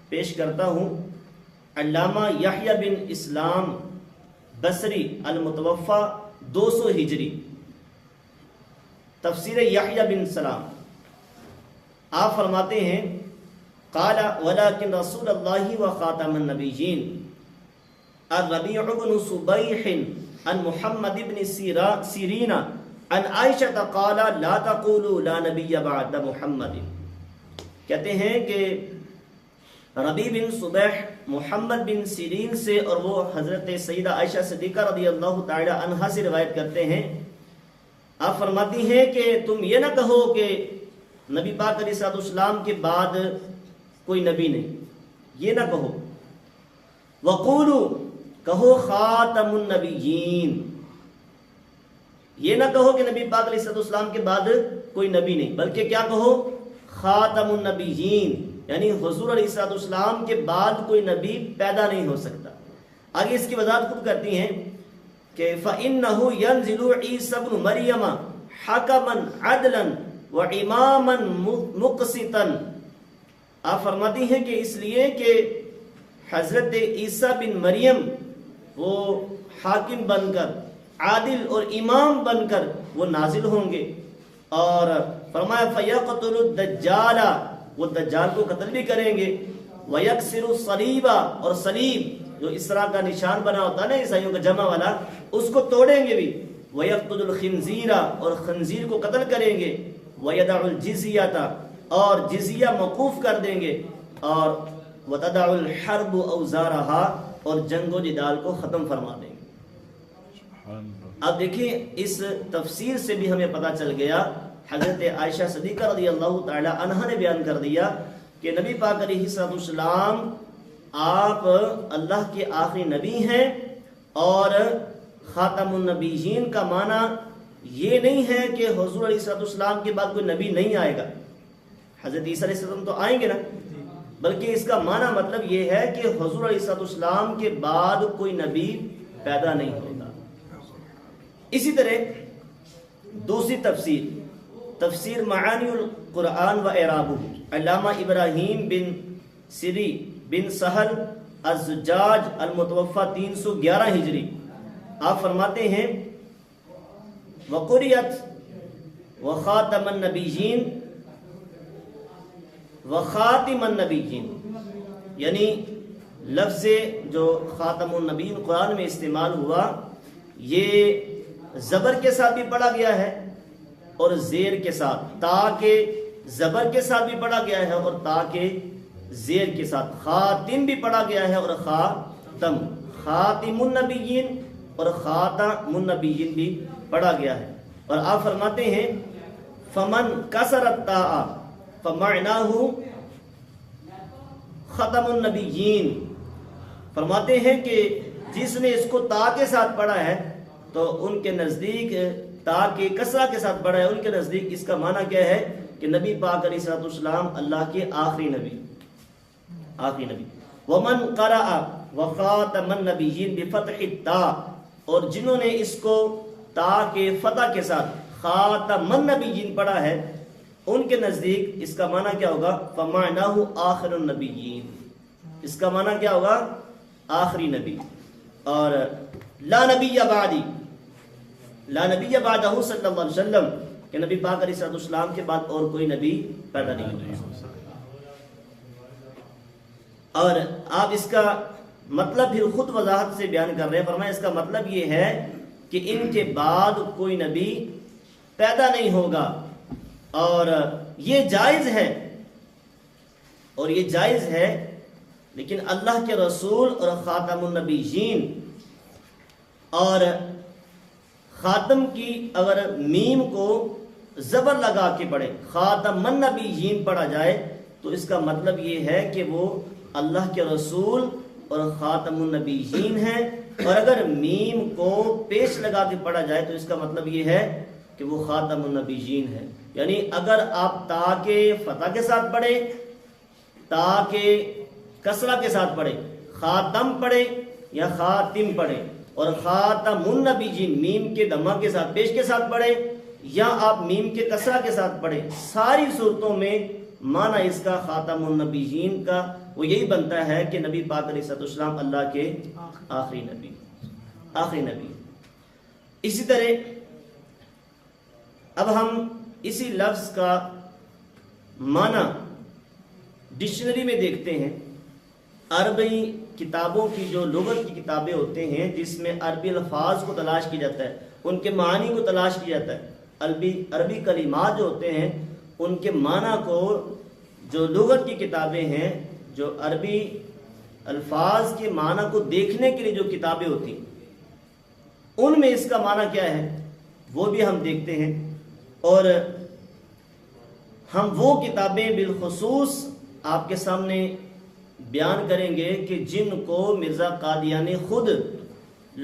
پیش کرتا ہوں، علامہ یحییٰ بن اسلام بصری المتوفی 200 ہجری، تفسیر یحییٰ بن سلام۔ آپ فرماتے ہیں قال ولكن رسول الله وخاتم النبيين الربيع بن صبيح عن محمد بن سيرين عن عائشة قال لا تقولوا لا نبي بعد محمد۔ کہتے ہیں کہ ربیع بن صبیح محمد بن سیرین سے، اور وہ حضرت سیدہ عائشہ صدیقہ رضی اللہ تعالی عنہا سے روایت کرتے ہیں، آپ فرماتی ہیں کہ تم یہ نہ کہو کہ نبی پاک علیہ الصلوۃ والسلام کے بعد کوئی نبی نہیں، یہ نہ کہو۔ وقولوا، کہو خاتم النبیین، یہ نہ کہو کہ نبی پاک علیہ الصلوۃ والسلام کے بعد کوئی نبی نہیں، بلکہ کیا کہو؟ خاتم النبیین، یعنی حضور علیہ الصلوۃ والسلام کے بعد کوئی نبی پیدا نہیں ہو سکتا۔ آگے اس کی وضاحت خود کرتی ہیں کہ فَإِنَّهُ يَنزِلُ عِيسَى ابْنُ مَرْيَمَ حَكَمًا عَدْلًا وَإِمَامًا مُقْسِطًا۔ آپ فرماتی ہیں کہ اس لیے کہ حضرت عیسیٰ بن مریم وہ حاکم بن کر، عادل اور امام بن کر وہ نازل ہوں گے، اور فرمایا فَيَقْتُلُ الدَّجَّالَ، وہ دجال کو قتل بھی کریں گے، وَيَكْسِرُ الصَّلِيبَ، اور صلیب جو اس طرح کا نشان بنا ہوتا ہے نا عیسائیوں کا جمع والا، اس کو توڑیں گے بھی، وَيَقْتُلُ الْخِنْزِيرَ، اور خنزیر کو قتل کریں گے، وَيَدَعُ الْجِزْيَةَ، اور جزیہ موقوف کر دیں گے، اور وَتَدَعُ الْحَرْبُ أَوْزَارَهَا، اور جنگ و جدال کو ختم فرما دیں گے۔ اب دیکھیں اس تفسیر سے بھی ہمیں پتہ چل گیا، حضرت عائشہ صدیقہ رضی اللہ تعالی عنہا نے بیان کر دیا کہ نبی پاک علیہ الصلوۃ والسلام آپ اللہ کے آخری نبی ہیں، اور خاتم النبیین کا معنی یہ نہیں ہے کہ حضور علیہ الصلوۃ والسلام کے بعد کوئی نبی نہیں آئے گا، حضرت عیسیٰ علیہ السلام تو آئیں گے نا، بلکہ اس کا معنی مطلب یہ ہے کہ حضور علیہ الصلوۃ والسلام کے بعد کوئی نبی پیدا نہیں ہوگا۔ اسی طرح دوسری تفسیر، تفسیر معانی القرآن و اعرابہ، علامہ ابراہیم بن سری بن سہل الزجاج المتوفی 311 ہجری، آپ فرماتے ہیں وقریت وخاتم النبیین وخاتم النبیین، یعنی لفظ جو خاتم النبیین قرآن میں استعمال ہوا، یہ زبر کے ساتھ بھی پڑھا گیا ہے اور زیر کے ساتھ، تا کے زبر کے ساتھ بھی پڑھا گیا ہے اور تا کے زیر کے ساتھ، خاتم بھی پڑھا گیا ہے اور خاتم، خاتم النبیین اور خاتم النبیین بھی پڑھا گیا ہے۔ اور آپ فرماتے ہیں فمن کسر التاء فمعناہ ختم النبیین، فرماتے ہیں کہ جس نے اس کو تا کے ساتھ پڑھا ہے تو ان کے نزدیک تا کے کسرہ کے ساتھ پڑھا ہے، ان کے نزدیک اس کا معنی کیا ہے کہ نبی پاک علیہ الصلوۃ والسلام اللہ کے آخری نبی۔ ومن قرأ وخاتم النبیین بفتح التاء، اور جنہوں نے اس کو تا کے فتح کے ساتھ خاتم النبیین پڑھا ہے ان کے نزدیک اس کا معنی کیا ہوگا؟ فمعناہ آخر النبیین، اس کا معنی کیا ہوگا؟ آخری نبی۔ اور لا نبی بعدی، لا نبی بعدہ صلی اللہ علیہ وسلم، کہ نبی پاک علیہ السلام کے بعد اور کوئی نبی پیدا نہیں ہوگا۔ اور آپ اس کا مطلب پھر خود وضاحت سے بیان کر رہے ہیں، فرمایا اس کا مطلب یہ ہے کہ ان کے بعد کوئی نبی پیدا نہیں ہوگا، اور یہ جائز ہے، اور یہ جائز ہے، لیکن اللہ کے رسول اور خاتم النبیین، اور خاتم کی اگر میم کو زبر لگا کے پڑھے خاتم النبیین پڑھا جائے تو اس کا مطلب یہ ہے کہ وہ اللہ کے رسول اور خاتم النبیین ہیں، اور اگر میم کو پیش لگا کے پڑھا جائے تو اس کا مطلب یہ ہے کہ وہ خاتم النبیین ہے۔ یعنی اگر آپ تا کے فتح کے ساتھ پڑھے، تا کے کسرہ کے ساتھ پڑھے، خاتم پڑھے یا خاتم پڑھے، اور خاتم النبیین میم کے دمہ کے ساتھ پیش کے ساتھ پڑھے، یا آپ میم کے کسرہ کے ساتھ پڑھے، ساری صورتوں میں معنی اس کا خاتم النبیین کا وہ یہی بنتا ہے کہ نبی پاک علیہ السلام اللہ کے آخری نبی۔ اسی طرح اب ہم اسی لفظ کا معنی ڈکشنری میں دیکھتے ہیں۔ عربی کتابوں کی جو لغت کی کتابیں ہوتے ہیں جس میں عربی الفاظ کو تلاش کیا جاتا ہے، ان کے معنی کو تلاش کیا جاتا ہے، عربی کلمات جو ہوتے ہیں ان کے معنی کو، جو لغت کی کتابیں ہیں، جو عربی الفاظ کے معنی کو دیکھنے کے لیے جو کتابیں ہوتی ہیں ان میں اس کا معنی کیا ہے وہ بھی ہم دیکھتے ہیں، اور ہم وہ کتابیں بالخصوص آپ کے سامنے بیان کریں گے کہ جن کو مرزا قادیانی خود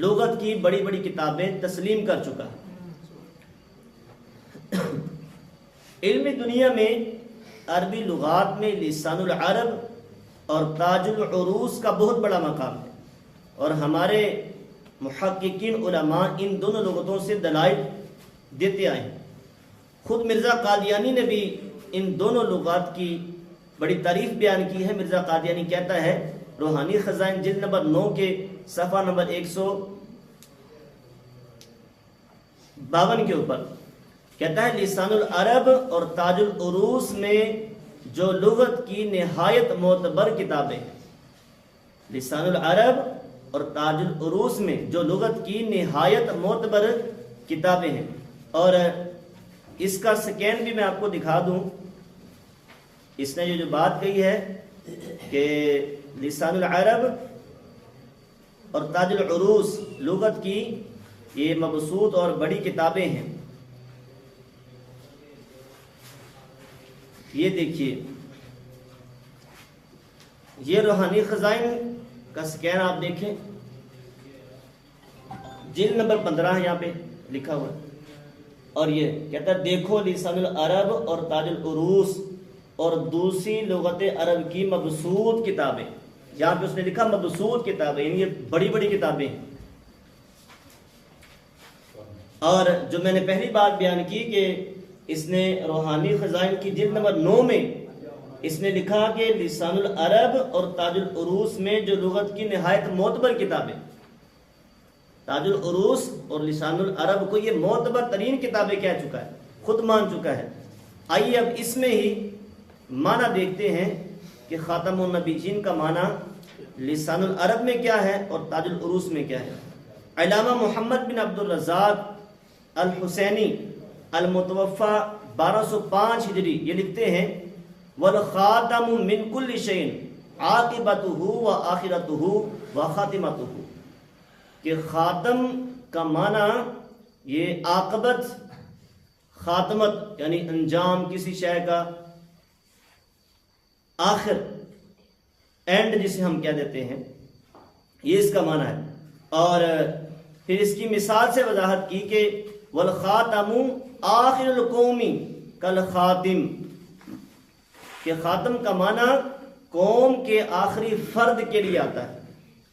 لغت کی بڑی بڑی کتابیں تسلیم کر چکا ہے۔ علمی دنیا میں عربی لغات میں لسان العرب اور تاج العروس کا بہت بڑا مقام ہے، اور ہمارے محققین علماء ان دونوں لغتوں سے دلائل دیتے آئے ہیں۔ خود مرزا قادیانی نے بھی ان دونوں لغات کی بڑی تعریف بیان کی ہے۔ مرزا قادیانی کہتا ہے روحانی خزائن جلد نمبر 9 کے صفحہ نمبر 152 کے اوپر کہتا ہے لسان العرب اور تاج العروس میں جو لغت کی نہایت معتبر کتابیں، لسان العرب اور تاج العروس میں جو لغت کی نہایت معتبر کتابیں ہیں، اور اس کا سکین بھی میں آپ کو دکھا دوں۔ اس نے جو بات کہی ہے کہ لسان العرب اور تاج العروس لغت کی یہ مبسوط اور بڑی کتابیں ہیں، یہ دیکھیے، یہ روحانی خزائن کا سکین آپ دیکھیں، جلد نمبر 15 یہاں پہ لکھا ہوا ہے، اور یہ کہتا ہے دیکھو لسان العرب اور تاج العروس اور دوسری لغت عرب کی مبسوط کتابیں، یہاں پہ اس نے لکھا مبسوط کتابیں، یعنی یہ بڑی بڑی کتابیں ہیں۔ اور جو میں نے پہلی بات بیان کی کہ اس نے روحانی خزائن کی جلد نمبر 9 میں اس نے لکھا کہ لسان العرب اور تاج العروس میں جو لغت کی نہایت معتبر کتابیں، تاج العروس اور لسان العرب کو یہ معتبر ترین کتابیں کہہ چکا ہے، خود مان چکا ہے۔ آئیے اب اس میں ہی معنی دیکھتے ہیں کہ خاتم النبیین کا معنی لسان العرب میں کیا ہے اور تاج العروس میں کیا ہے۔ علامہ محمد بن عبد الرزاق الحسینی المتوفى 1205 ہجری یہ لکھتے ہیں والخاتم من کل شیء عاقبتہ وآخرتہ وخاتمتہ، کہ خاتم کا معنی یہ عاقبت، خاتمت یعنی انجام کسی شے کا، آخر اینڈ جسے ہم کہہ دیتے ہیں، یہ اس کا معنی ہے۔ اور پھر اس کی مثال سے وضاحت کی کہ والخاتم آخر القوم کالخاتم، کہ خاتم کا معنی قوم کے آخری فرد کے لیے آتا ہے،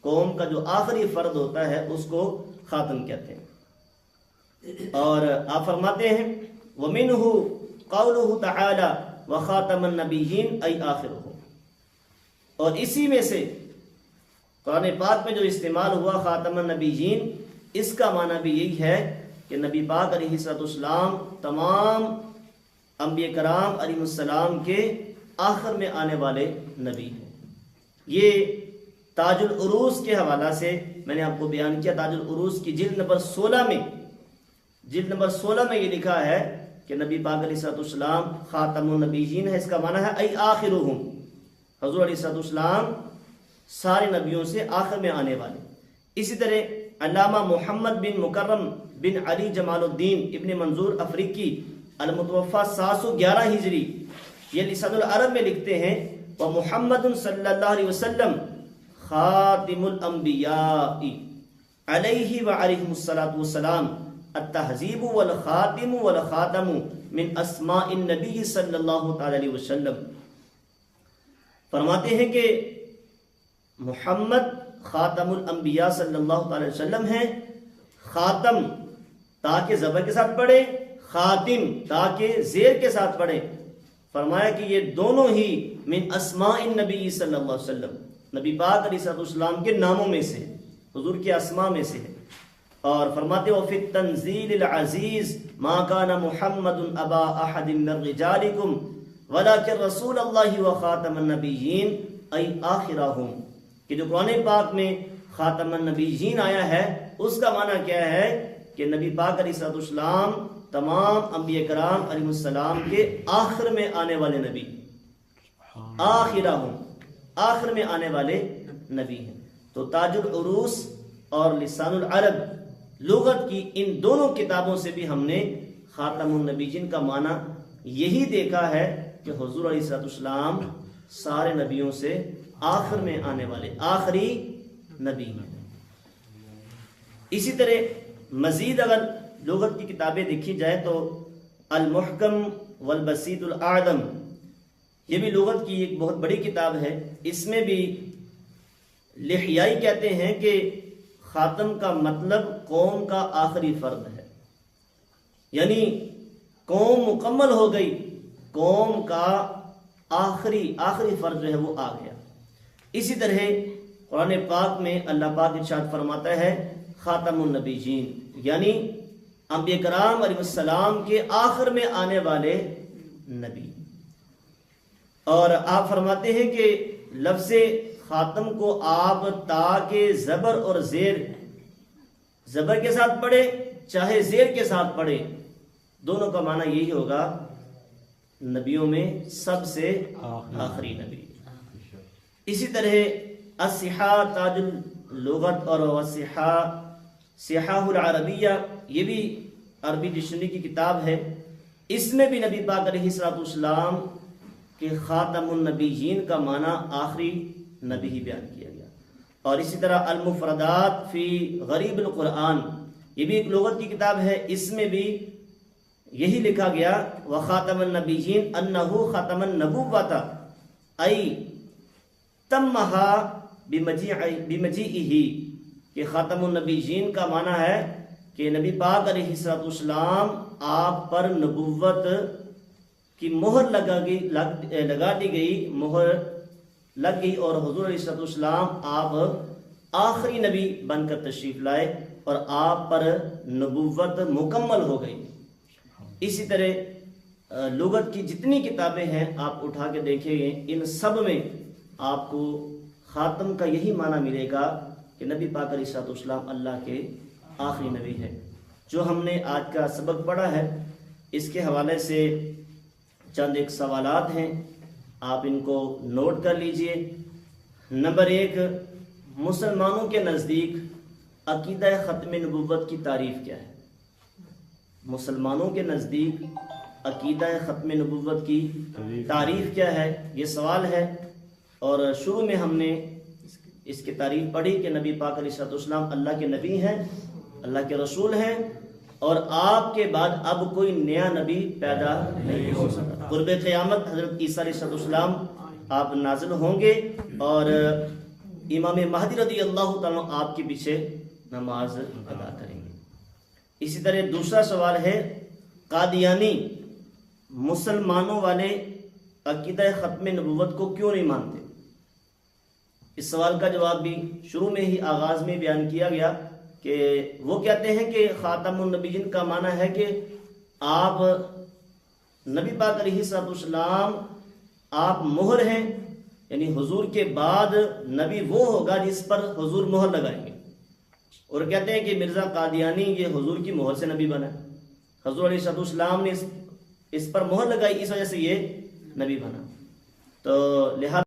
قوم کا جو آخری فرد ہوتا ہے اس کو خاتم کہتے ہیں۔ اور آپ فرماتے ہیں وَمِنْهُ قَوْلُهُ تَعَالَى وَخَاتَمَ النَّبِيِّينَ أَيْ آخِرُهُ، اور اسی میں سے قرآن پاک میں جو استعمال ہوا خاتم النبیین، اس کا معنی بھی یہی ہے کہ نبی پاک علیہ السلام تمام انبیاء کرام علیہ السلام کے آخر میں آنے والے نبی ہیں۔ یہ تاج العروس کے حوالہ سے میں نے آپ کو بیان کیا، تاج العروس کی جلد نمبر 16 میں یہ لکھا ہے کہ نبی پاک علیہ السلام خاتم النبیین ہے، اس کا معنی ہے ای آخرہم، حضور علیہ السلام سارے نبیوں سے آخر میں آنے والے۔ اسی طرح علامہ محمد بن مکرم بن علی جمال الدین ابن منظور افریقی المتوفی 711 ہجری، یہ لسان العرب میں لکھتے ہیں ومحمد صلی اللہ علیہ وسلم خاتم الانبیاء علیہ وعلیہ الصلاۃ والسلام التہذیب والخاتم والخاتم من اسماء النبی صلی اللہ تعالی علیہ وسلم۔ فرماتے ہیں کہ محمد خاتم الانبیاء صلی اللہ تعالی وسلم ہیں، خاتم تاکہ زبر کے ساتھ پڑھے، خاتم تاکہ زیر کے ساتھ پڑھے۔ فرمایا کہ یہ دونوں ہی من اسماء النبی صلی اللہ علیہ وسلم، نبی پاک علیہ السلام کے ناموں میں سے، حضور کے اسماء میں سے ہے۔ اور فرماتے وفی التنزیل العزیز ما کان محمد ابا احد من رجالکم ولکن رسول اللہ وخاتم النبیین ای آخرہم، کہ جو قرآن پاک میں خاتم النبیین آیا ہے اس کا معنی کیا ہے کہ نبی پاک علیہ السلام تمام انبیاء کرام علیہ السلام کے آخر میں آنے والے نبی، آخرہم آخر میں آنے والے نبی ہیں۔ تو تاج العروس اور لسان العرب لغت کی ان دونوں کتابوں سے بھی ہم نے خاتم النبیین کا معنی یہی دیکھا ہے کہ حضور علیہ السلام سارے نبیوں سے آخر میں آنے والے آخری نبی ہیں۔ اسی طرح مزید اگر لغت کی کتابیں دیکھی جائے تو المحکم والبسیط الاعظم، یہ بھی لغت کی ایک بہت بڑی کتاب ہے، اس میں بھی لحیائی کہتے ہیں کہ خاتم کا مطلب قوم کا آخری فرد ہے، یعنی قوم مکمل ہو گئی، قوم کا آخری فرد جو ہے وہ آ گیا۔ اسی طرح قرآن پاک میں اللہ پاک ارشاد فرماتا ہے خاتم النبیین، یعنی انبیاء کرام علیہ السلام کے آخر میں آنے والے نبی۔ اور آپ فرماتے ہیں کہ لفظ خاتم کو آپ تا کے زبر اور زبر کے ساتھ پڑھے چاہے زیر کے ساتھ پڑھے، دونوں کا معنی یہی ہوگا نبیوں میں سب سے آخری نبی۔ اسی طرح الصحاح تاج اللغت اور صحاح العربیہ، یہ بھی عربی ڈکشنری کی کتاب ہے، اس میں بھی نبی پاک علیہ السلام کہ خاتم النبیین کا معنی آخری نبی ہی بیان کیا گیا۔ اور اسی طرح المفردات فی غریب القرآن، یہ بھی ایک لغت کی کتاب ہے، اس میں بھی یہی لکھا گیا وخاتم النبیین انہ ختم النبوۃ ای تمہا بمجیئہ، کہ خاتم النبیین کا معنی ہے کہ نبی پاک علیہ السلام آپ پر نبوت کی مہر لگا دی گئی، مہر لگ گئی، اور حضور علیہ السلام آپ آخری نبی بن کر تشریف لائے اور آپ پر نبوت مکمل ہو گئی۔ اسی طرح لغت کی جتنی کتابیں ہیں آپ اٹھا کے دیکھیں گے، ان سب میں آپ کو خاتم کا یہی معنی ملے گا کہ نبی پاک علیہ السلام اللہ کے آخری نبی ہے۔ جو ہم نے آج کا سبق پڑھا ہے اس کے حوالے سے چند ایک سوالات ہیں، آپ ان کو نوٹ کر لیجئے۔ نمبر 1، مسلمانوں کے نزدیک عقیدہ ختم نبوت کی تعریف کیا ہے؟ مسلمانوں کے نزدیک عقیدہ ختم نبوت کی تعریف کیا ہے، یہ سوال ہے۔ اور شروع میں ہم نے اس کی تعریف پڑھی کہ نبی پاک علیہ السلام اللہ کے نبی ہیں، اللہ کے رسول ہیں، اور آپ کے بعد اب کوئی نیا نبی پیدا نہیں ہو سکتا۔ قرب قیامت حضرت عیسیٰ علیہ السلام آپ نازل ہوں گے اور امام مہدی رضی اللہ تعالیٰ آپ کے پیچھے نماز ادا کریں گے۔ اسی طرح دوسرا سوال ہے، قادیانی مسلمانوں والے عقیدہ ختم نبوت کو کیوں نہیں مانتے؟ اس سوال کا جواب بھی شروع میں ہی آغاز میں بیان کیا گیا کہ وہ کہتے ہیں کہ خاتم النبیین کا معنی ہے کہ آپ نبی پاک علیہ السلام آپ مہر ہیں، یعنی حضور کے بعد نبی وہ ہوگا جس پر حضور مہر لگائیں گے، اور کہتے ہیں کہ مرزا قادیانی یہ حضور کی مہر سے نبی بنا ہے، حضور علیہ السلام نے اس پر مہر لگائی، اس وجہ سے یہ نبی بنا۔ تو لہذا